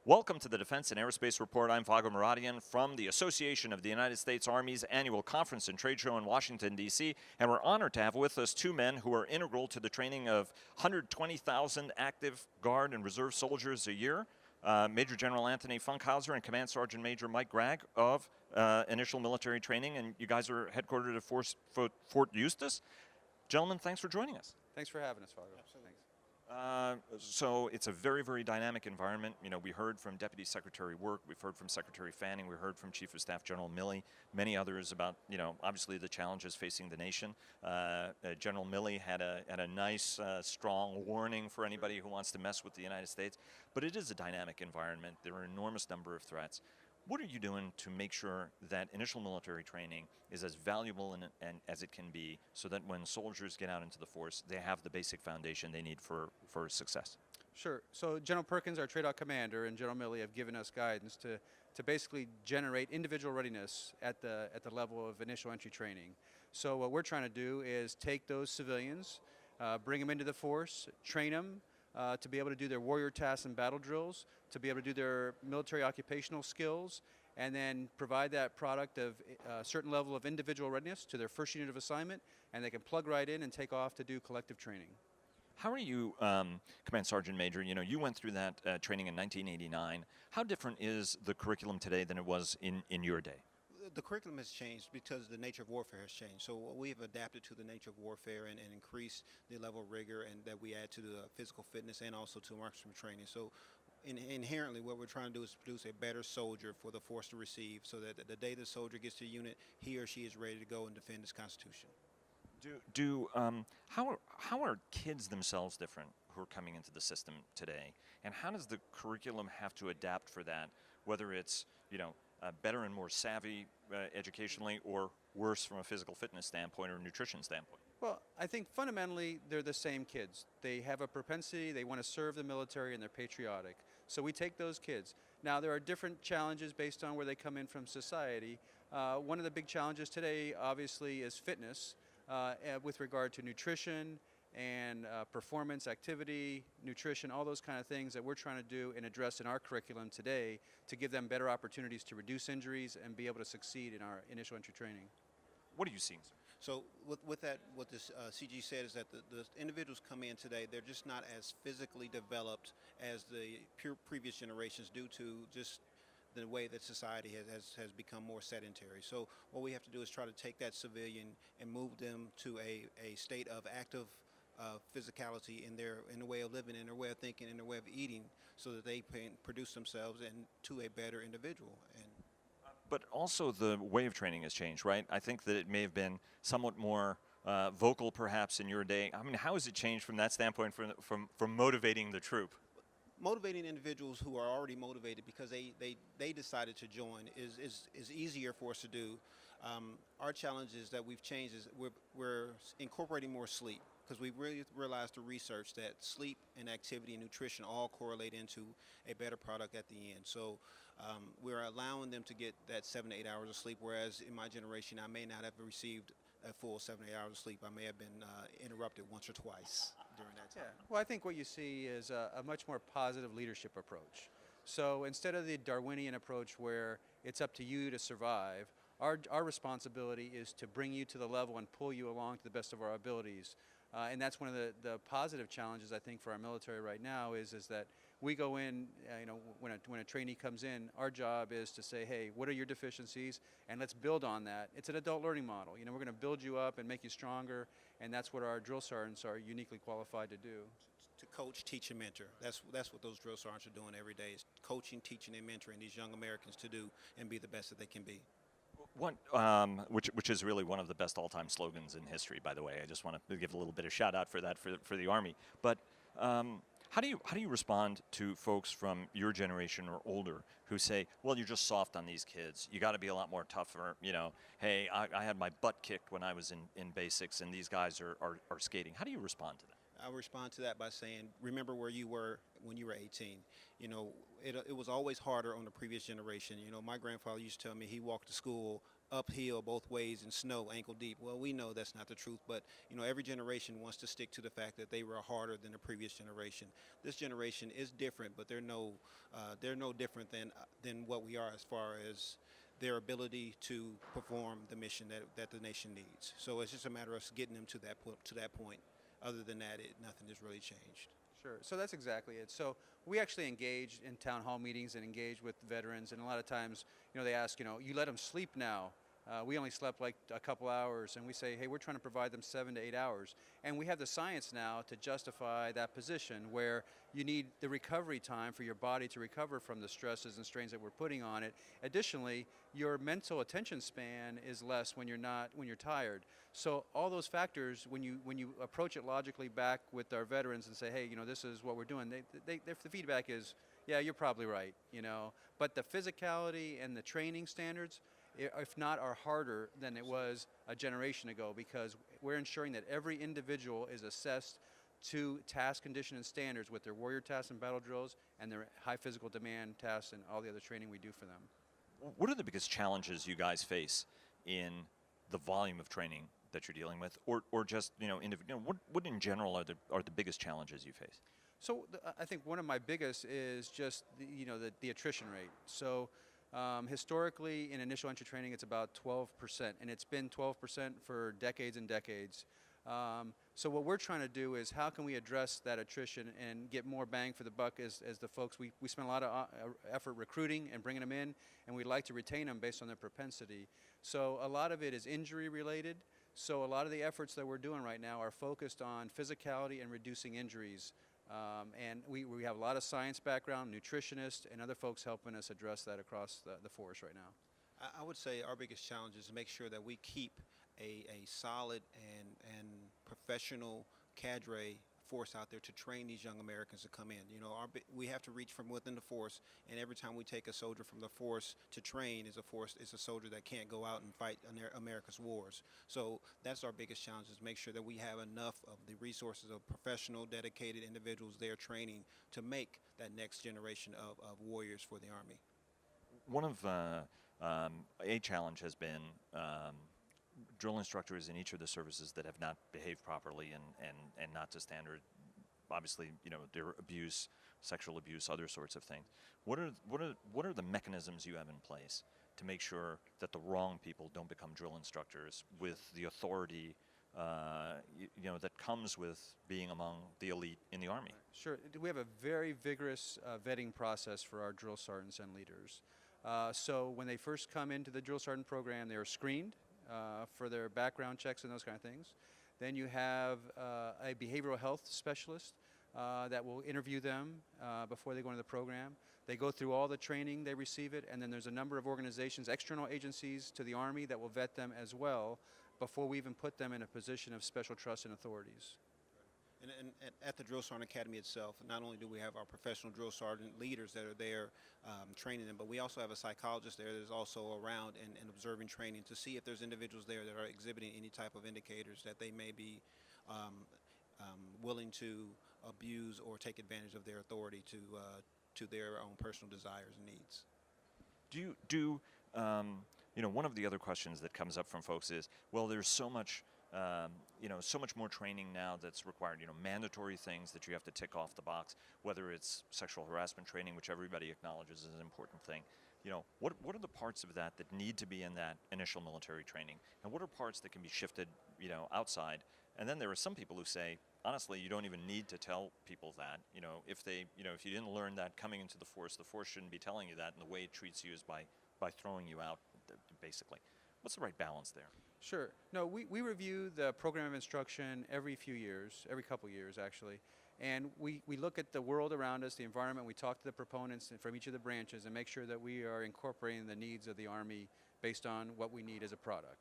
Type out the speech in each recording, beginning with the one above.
Welcome to the Defense and Aerospace Report. I'm Vago Muradian from the Association of the United States Army's annual conference and trade show in Washington, D.C., and we're honored to have with us two men who are integral to the training of 120,000 active Guard and Reserve soldiers a year. Major General Anthony Funkhouser and Command Sgt. Major Mike Gragg of Initial Military Training, and you guys are headquartered at Fort Eustis. Gentlemen, thanks for joining us. Thanks for having us, Vago. Absolutely. Thanks. So it's a very, very dynamic environment. You know, we heard from Deputy Secretary Work, we've heard from Secretary Fanning, we heard from Chief of Staff General Milley, many others about, you know, obviously the challenges facing the nation. General Milley had a nice, strong warning for anybody who wants to mess with the United States. But it is a dynamic environment. There are an enormous number of threats. What are you doing to make sure that initial military training is as valuable and as it can be, so that when soldiers get out into the force, they have the basic foundation they need for success? Sure. So General Perkins, our trade-out commander, and General Milley have given us guidance to basically generate individual readiness at the level of initial entry training. So what we're trying to do is take those civilians, bring them into the force, train them, to be able to do their warrior tasks and battle drills, to be able to do their military occupational skills, and then provide that product of a certain level of individual readiness to their first unit of assignment, and they can plug right in and take off to do collective training. How are you, Command Sergeant Major, you know, you went through that training in 1989. How different is the curriculum today than it was in your day? The curriculum has changed because the nature of warfare has changed. So we have adapted to the nature of warfare and increased the level of rigor and that we add to the physical fitness and also to marksman training. So inherently what we're trying to do is produce a better soldier for the force to receive, so that the day the soldier gets to the unit, he or she is ready to go and defend his Constitution. How are kids themselves different who are coming into the system today? And how does the curriculum have to adapt for that, whether it's, you know, better and more savvy educationally, or worse from a physical fitness standpoint or nutrition standpoint? Well, I think fundamentally they're the same kids. They have a propensity, they want to serve the military, and they're patriotic. So we take those kids. Now there are different challenges based on where they come in from society. One of the big challenges today obviously is fitness with regard to nutrition and performance, activity, nutrition, all those kind of things that we're trying to do and address in our curriculum today to give them better opportunities to reduce injuries and be able to succeed in our initial entry training. What are you seeing, sir? So with that, what this CG said is that the individuals come in today, they're just not as physically developed as the previous generations due to just the way that society has become more sedentary. So what we have to do is try to take that civilian and move them to a state of active physicality in their way of living, in their way of thinking, in their way of eating, so that they can produce themselves into a better individual. But also the way of training has changed, right? I think that it may have been somewhat more vocal perhaps in your day. I mean, how has it changed from that standpoint from motivating the troop? Motivating individuals who are already motivated because they decided to join is easier for us to do. Our challenge is that we've changed is we're incorporating more sleep, because we really realized through research that sleep and activity and nutrition all correlate into a better product at the end. So we're allowing them to get that 7 to 8 hours of sleep, whereas in my generation I may not have received a full 7 to 8 hours of sleep. I may have been interrupted once or twice during that time. Yeah. Well, I think what you see is a much more positive leadership approach. So instead of the Darwinian approach where it's up to you to survive, our responsibility is to bring you to the level and pull you along to the best of our abilities. And that's one of the positive challenges, I think, for our military right now is that we go in, you know, when a trainee comes in, our job is to say, hey, what are your deficiencies? And let's build on that. It's an adult learning model. You know, we're going to build you up and make you stronger, and that's what our drill sergeants are uniquely qualified to do. To coach, teach, and mentor. That's what those drill sergeants are doing every day, is coaching, teaching, and mentoring these young Americans to do and be the best that they can be. Which is really one of the best all-time slogans in history, by the way. I just want to give a little bit of shout out for that for the Army. But how do you respond to folks from your generation or older who say, well, you're just soft on these kids. You got to be a lot more tougher. You know, hey, I had my butt kicked when I was in basics, and these guys are skating. How do you respond to that? I respond to that by saying, remember where you were when you were 18. You know, it was always harder on the previous generation. You know, my grandfather used to tell me he walked to school uphill both ways in snow, ankle deep. Well, we know that's not the truth, but every generation wants to stick to the fact that they were harder than the previous generation. This generation is different, but they're no different than what we are as far as their ability to perform the mission that the nation needs. So it's just a matter of us getting them to that point. Other than that, nothing has really changed. Sure. So that's exactly it. So we actually engage in town hall meetings and engage with veterans, and a lot of times, they ask, you let them sleep now. We only slept like a couple hours, and we say, hey, we're trying to provide them 7 to 8 hours. And we have the science now to justify that position where you need the recovery time for your body to recover from the stresses and strains that we're putting on it. Additionally, your mental attention span is less when you're tired. So all those factors, when you approach it logically back with our veterans and say, hey, this is what we're doing, the feedback is, yeah, you're probably right, But the physicality and the training standards, if not, are harder than it was a generation ago, because we're ensuring that every individual is assessed to task condition and standards with their warrior tasks and battle drills and their high physical demand tasks and all the other training we do for them. What are the biggest challenges you guys face in the volume of training that you're dealing with, or just what in general are the biggest challenges you face? So I think one of my biggest is just the attrition rate. So historically, in initial entry training, it's about 12%, and it's been 12% for decades and decades. So what we're trying to do is how can we address that attrition and get more bang for the buck as the folks, we spend a lot of effort recruiting and bringing them in, and we'd like to retain them based on their propensity. So a lot of it is injury related. So a lot of the efforts that we're doing right now are focused on physicality and reducing injuries. And we have a lot of science background, nutritionists, and other folks helping us address that across the force right now. I would say our biggest challenge is to make sure that we keep a solid and professional cadre force out there to train these young Americans to come in. We have to reach from within the force, and every time we take a soldier from the force to train is a soldier that can't go out and fight America's wars. So that's our biggest challenge, is make sure that we have enough of the resources of professional, dedicated individuals there training to make that next generation of warriors for the Army. One of a challenge has been drill instructors in each of the services that have not behaved properly and not to standard. Obviously, their abuse, sexual abuse, other sorts of things. What are the mechanisms you have in place to make sure that the wrong people don't become drill instructors with the authority that comes with being among the elite in the Army? Sure. We have a very vigorous vetting process for our drill sergeants and leaders. So when they first come into the drill sergeant program, they are screened for their background checks and those kind of things. Then you have a behavioral health specialist that will interview them before they go into the program. They go through all the training, they receive it, and then there's a number of organizations, external agencies to the Army that will vet them as well before we even put them in a position of special trust and authorities. And at the Drill Sergeant Academy itself, not only do we have our professional drill sergeant leaders that are there training them, but we also have a psychologist there that is also around and observing training to see if there's individuals there that are exhibiting any type of indicators that they may be willing to abuse or take advantage of their authority to their own personal desires and needs. One of the other questions that comes up from folks is, well, there's so much so much more training now that's required, mandatory things that you have to tick off the box, whether it's sexual harassment training, which everybody acknowledges is an important thing. What are the parts of that need to be in that initial military training? And what are parts that can be shifted, outside? And then there are some people who say, honestly, you don't even need to tell people that. If you didn't learn that coming into the force shouldn't be telling you that, and the way it treats you is by throwing you out, basically. What's the right balance there? Sure. No, we review the program of instruction every couple years actually, and we look at the world around us, the environment, we talk to the proponents from each of the branches and make sure that we are incorporating the needs of the Army based on what we need as a product.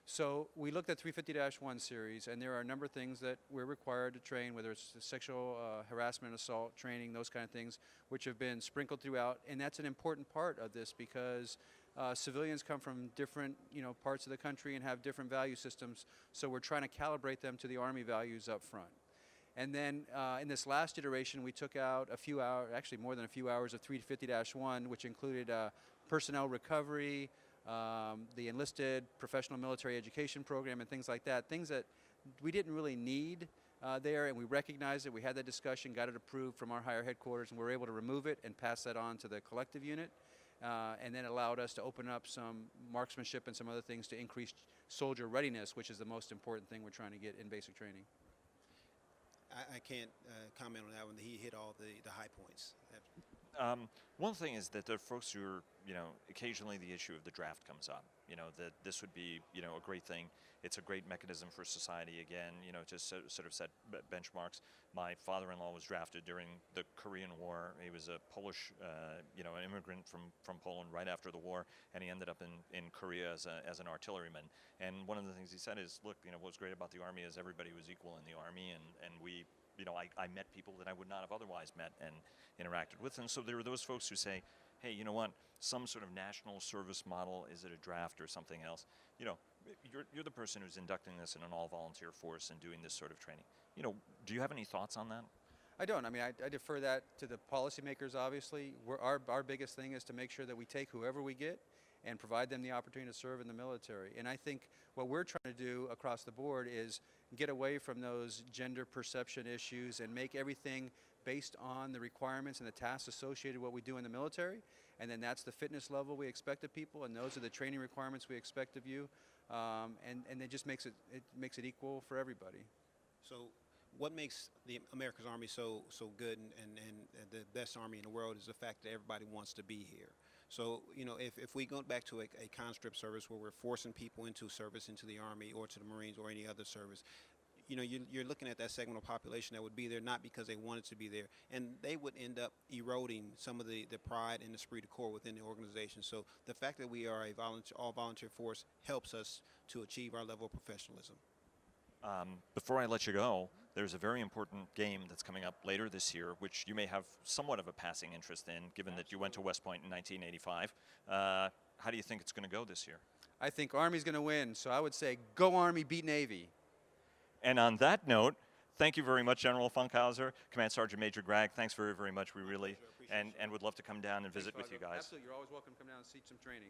So we looked at 350-1 series, and there are a number of things that we're required to train, whether it's sexual harassment, assault training, those kind of things, which have been sprinkled throughout, and that's an important part of this because civilians come from different parts of the country and have different value systems, so we're trying to calibrate them to the Army values up front. And then in this last iteration, we took out a few hours, actually more than a few hours of 350-1, which included personnel recovery, the enlisted professional military education program and things like that, things that we didn't really need there, and we recognized it. We had that discussion, got it approved from our higher headquarters, and we were able to remove it and pass that on to the collective unit, and then allowed us to open up some marksmanship and some other things to increase soldier readiness, which is the most important thing we're trying to get in basic training. I can't comment on that one. He hit all the high points. One thing is that there are folks who are, occasionally the issue of the draft comes up. That this would be, a great thing. It's a great mechanism for society, again, to sort of set benchmarks. My father-in-law was drafted during the Korean War. He was a Polish, an immigrant from Poland right after the war, and he ended up in Korea as an artilleryman. And one of the things he said is, look, what's great about the Army is everybody was equal in the Army, and we, I met people that I would not have otherwise met and interacted with. And so there are those folks who say, hey, you know what, some sort of national service model, is it a draft or something else? You're the person who's inducting this in an all-volunteer force and doing this sort of training. Do you have any thoughts on that? I don't. I mean, I defer that to the policymakers, obviously. Our biggest thing is to make sure that we take whoever we get and provide them the opportunity to serve in the military. And I think what we're trying to do across the board is get away from those gender perception issues and make everything based on the requirements and the tasks associated with what we do in the military. And then that's the fitness level we expect of people, and those are the training requirements we expect of you. And it just makes it equal for everybody. So what makes the America's Army so good and the best Army in the world is the fact that everybody wants to be here. So, if we go back to a conscript service where we're forcing people into service, into the Army or to the Marines or any other service, you're looking at that segment of population that would be there not because they wanted to be there, and they would end up eroding some of the pride and the esprit de corps within the organization. So the fact that we are a all-volunteer force helps us to achieve our level of professionalism. Before I let you go, there's a very important game that's coming up later this year, which you may have somewhat of a passing interest in, given that you went to West Point in 1985. How do you think it's going to go this year? I think Army's going to win, so I would say go Army, beat Navy. And on that note, thank you very much, General Funkhouser, Command Sergeant Major Gragg. Thanks very, very much. We really, and would love to come down and visit with you guys. Absolutely. You're always welcome to come down and see some training.